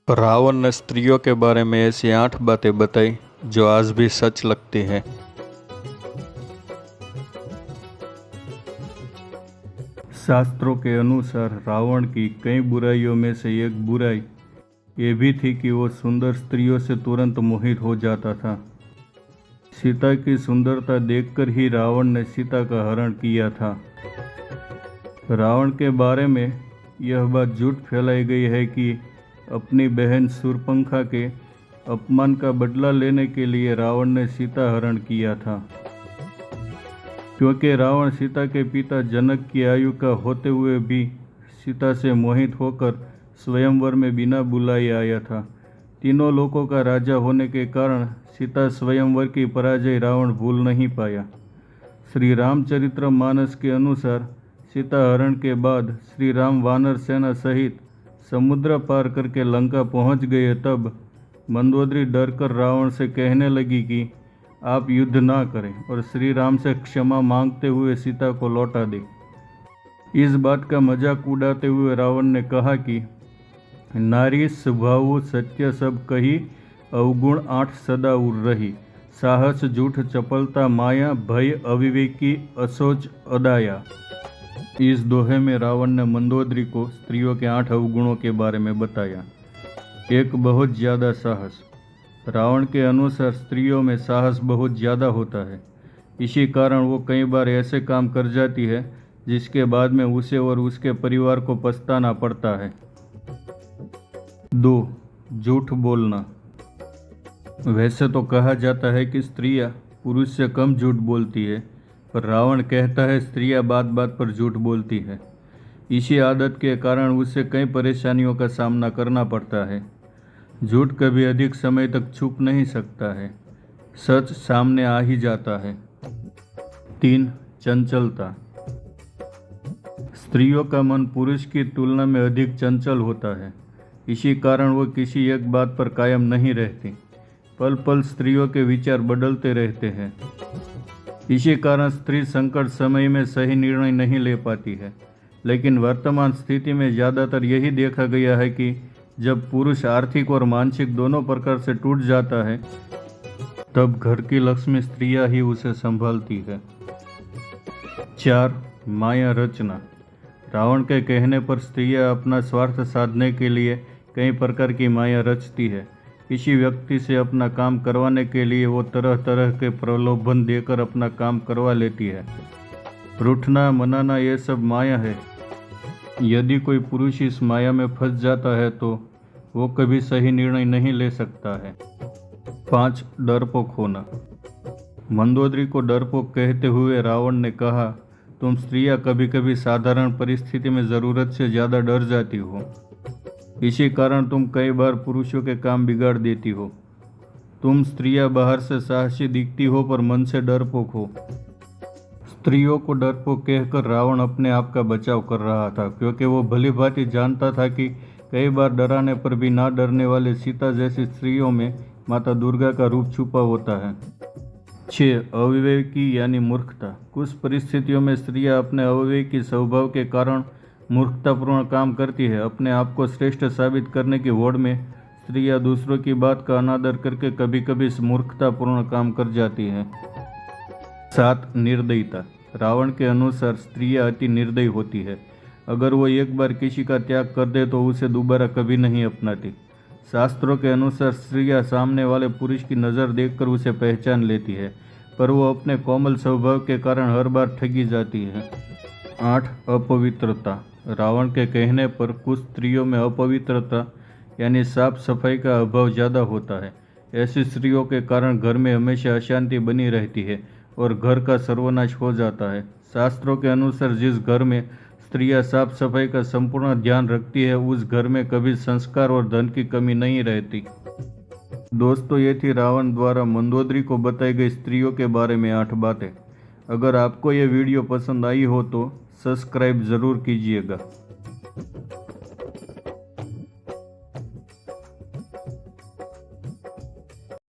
रावण ने स्त्रियों के बारे में ऐसी 8 बातें बताई जो आज भी सच लगती हैं। शास्त्रों के अनुसार रावण की कई बुराइयों में से एक बुराई ये भी थी कि वो सुंदर स्त्रियों से तुरंत मोहित हो जाता था। सीता की सुंदरता देखकर ही रावण ने सीता का हरण किया था। रावण के बारे में यह बात झूठ फैलाई गई है कि अपनी बहन शूर्पणखा के अपमान का बदला लेने के लिए रावण ने सीता हरण किया था। क्योंकि रावण सीता के पिता जनक की आयु का होते हुए भी सीता से मोहित होकर स्वयंवर में बिना बुलाए आया था। तीनों लोकों का राजा होने के कारण सीता स्वयंवर की पराजय रावण भूल नहीं पाया। श्री रामचरितमानस के अनुसार सीता हरण के बाद श्री राम वानर सेना सहित समुद्र पार करके लंका पहुंच गए। तब मंदोदरी डरकर रावण से कहने लगी कि आप युद्ध ना करें और श्री राम से क्षमा मांगते हुए सीता को लौटा दें। इस बात का मजाक उड़ाते हुए रावण ने कहा कि नारी स्वभाव सत्य सब कही, अवगुण 8 सदा उड़ रही, साहस झूठ चपलता माया, भय अविवेकी असोच अदाया। इस दोहे में रावण ने मंदोदरी को स्त्रियों के 8 अवगुणों के बारे में बताया। एक, बहुत ज़्यादा साहस। रावण के अनुसार स्त्रियों में साहस बहुत ज़्यादा होता है। इसी कारण वो कई बार ऐसे काम कर जाती है जिसके बाद में उसे और उसके परिवार को पछताना पड़ता है। 2, झूठ बोलना। वैसे तो कहा जाता है कि स्त्रियां पुरुष से कम झूठ बोलती है, पर रावण कहता है स्त्रियां बात बात पर झूठ बोलती है। इसी आदत के कारण उसे कई परेशानियों का सामना करना पड़ता है। झूठ कभी अधिक समय तक छुप नहीं सकता है, सच सामने आ ही जाता है। 3, चंचलता। स्त्रियों का मन पुरुष की तुलना में अधिक चंचल होता है। इसी कारण वो किसी एक बात पर कायम नहीं रहती। पल पल स्त्रियों के विचार बदलते रहते हैं। इसी कारण स्त्री संकट समय में सही निर्णय नहीं ले पाती है। लेकिन वर्तमान स्थिति में ज़्यादातर यही देखा गया है कि जब पुरुष आर्थिक और मानसिक दोनों प्रकार से टूट जाता है, तब घर की लक्ष्मी स्त्रियां ही उसे संभालती है। 4, माया रचना। रावण के कहने पर स्त्रियां अपना स्वार्थ साधने के लिए कई प्रकार की माया रचती है। किसी व्यक्ति से अपना काम करवाने के लिए वो तरह तरह के प्रलोभन देकर अपना काम करवा लेती है। रूठना मनाना ये सब माया है। यदि कोई पुरुष इस माया में फंस जाता है तो वो कभी सही निर्णय नहीं ले सकता है। 5, डरपोक होना। मंदोदरी को डरपोक कहते हुए रावण ने कहा, तुम स्त्रियां कभी कभी साधारण परिस्थिति में ज़रूरत से ज़्यादा डर जाती हो। इसी कारण तुम कई बार पुरुषों के काम बिगाड़ देती हो। तुम स्त्रियां बाहर से साहसी दिखती हो पर मन से डरपोक हो। स्त्रियों को डरपोक कहकर रावण अपने आप का बचाव कर रहा था, क्योंकि वो भली भांति जानता था कि कई बार डराने पर भी ना डरने वाले सीता जैसी स्त्रियों में माता दुर्गा का रूप छुपा होता है। 6, अविवेकी यानी मूर्खता। कुछ परिस्थितियों में स्त्रियां अपने अविवेकी स्वभाव के कारण मूर्खतापूर्ण काम करती है। अपने आप को श्रेष्ठ साबित करने की होड़ में स्त्रियां दूसरों की बात का अनादर करके कभी कभी मूर्खतापूर्ण काम कर जाती है। 7, निर्दयता। रावण के अनुसार स्त्रियां अति निर्दयी होती है। अगर वो एक बार किसी का त्याग कर दे तो उसे दोबारा कभी नहीं अपनाती। शास्त्रों के अनुसार स्त्रियां सामने वाले पुरुष की नज़र देखकर उसे पहचान लेती है, पर वो अपने कोमल स्वभाव के कारण हर बार ठगी जाती है। 8, अपवित्रता। रावण के कहने पर कुछ स्त्रियों में अपवित्रता यानी साफ सफाई का अभाव ज़्यादा होता है। ऐसी स्त्रियों के कारण घर में हमेशा अशांति बनी रहती है और घर का सर्वनाश हो जाता है। शास्त्रों के अनुसार जिस घर में स्त्रियां साफ सफाई का संपूर्ण ध्यान रखती है, उस घर में कभी संस्कार और धन की कमी नहीं रहती। दोस्तों, ये थी रावण द्वारा मंदोदरी को बताई गई स्त्रियों के बारे में 8 बातें। अगर आपको ये वीडियो पसंद आई हो तो सब्सक्राइब ज़रूर कीजिएगा।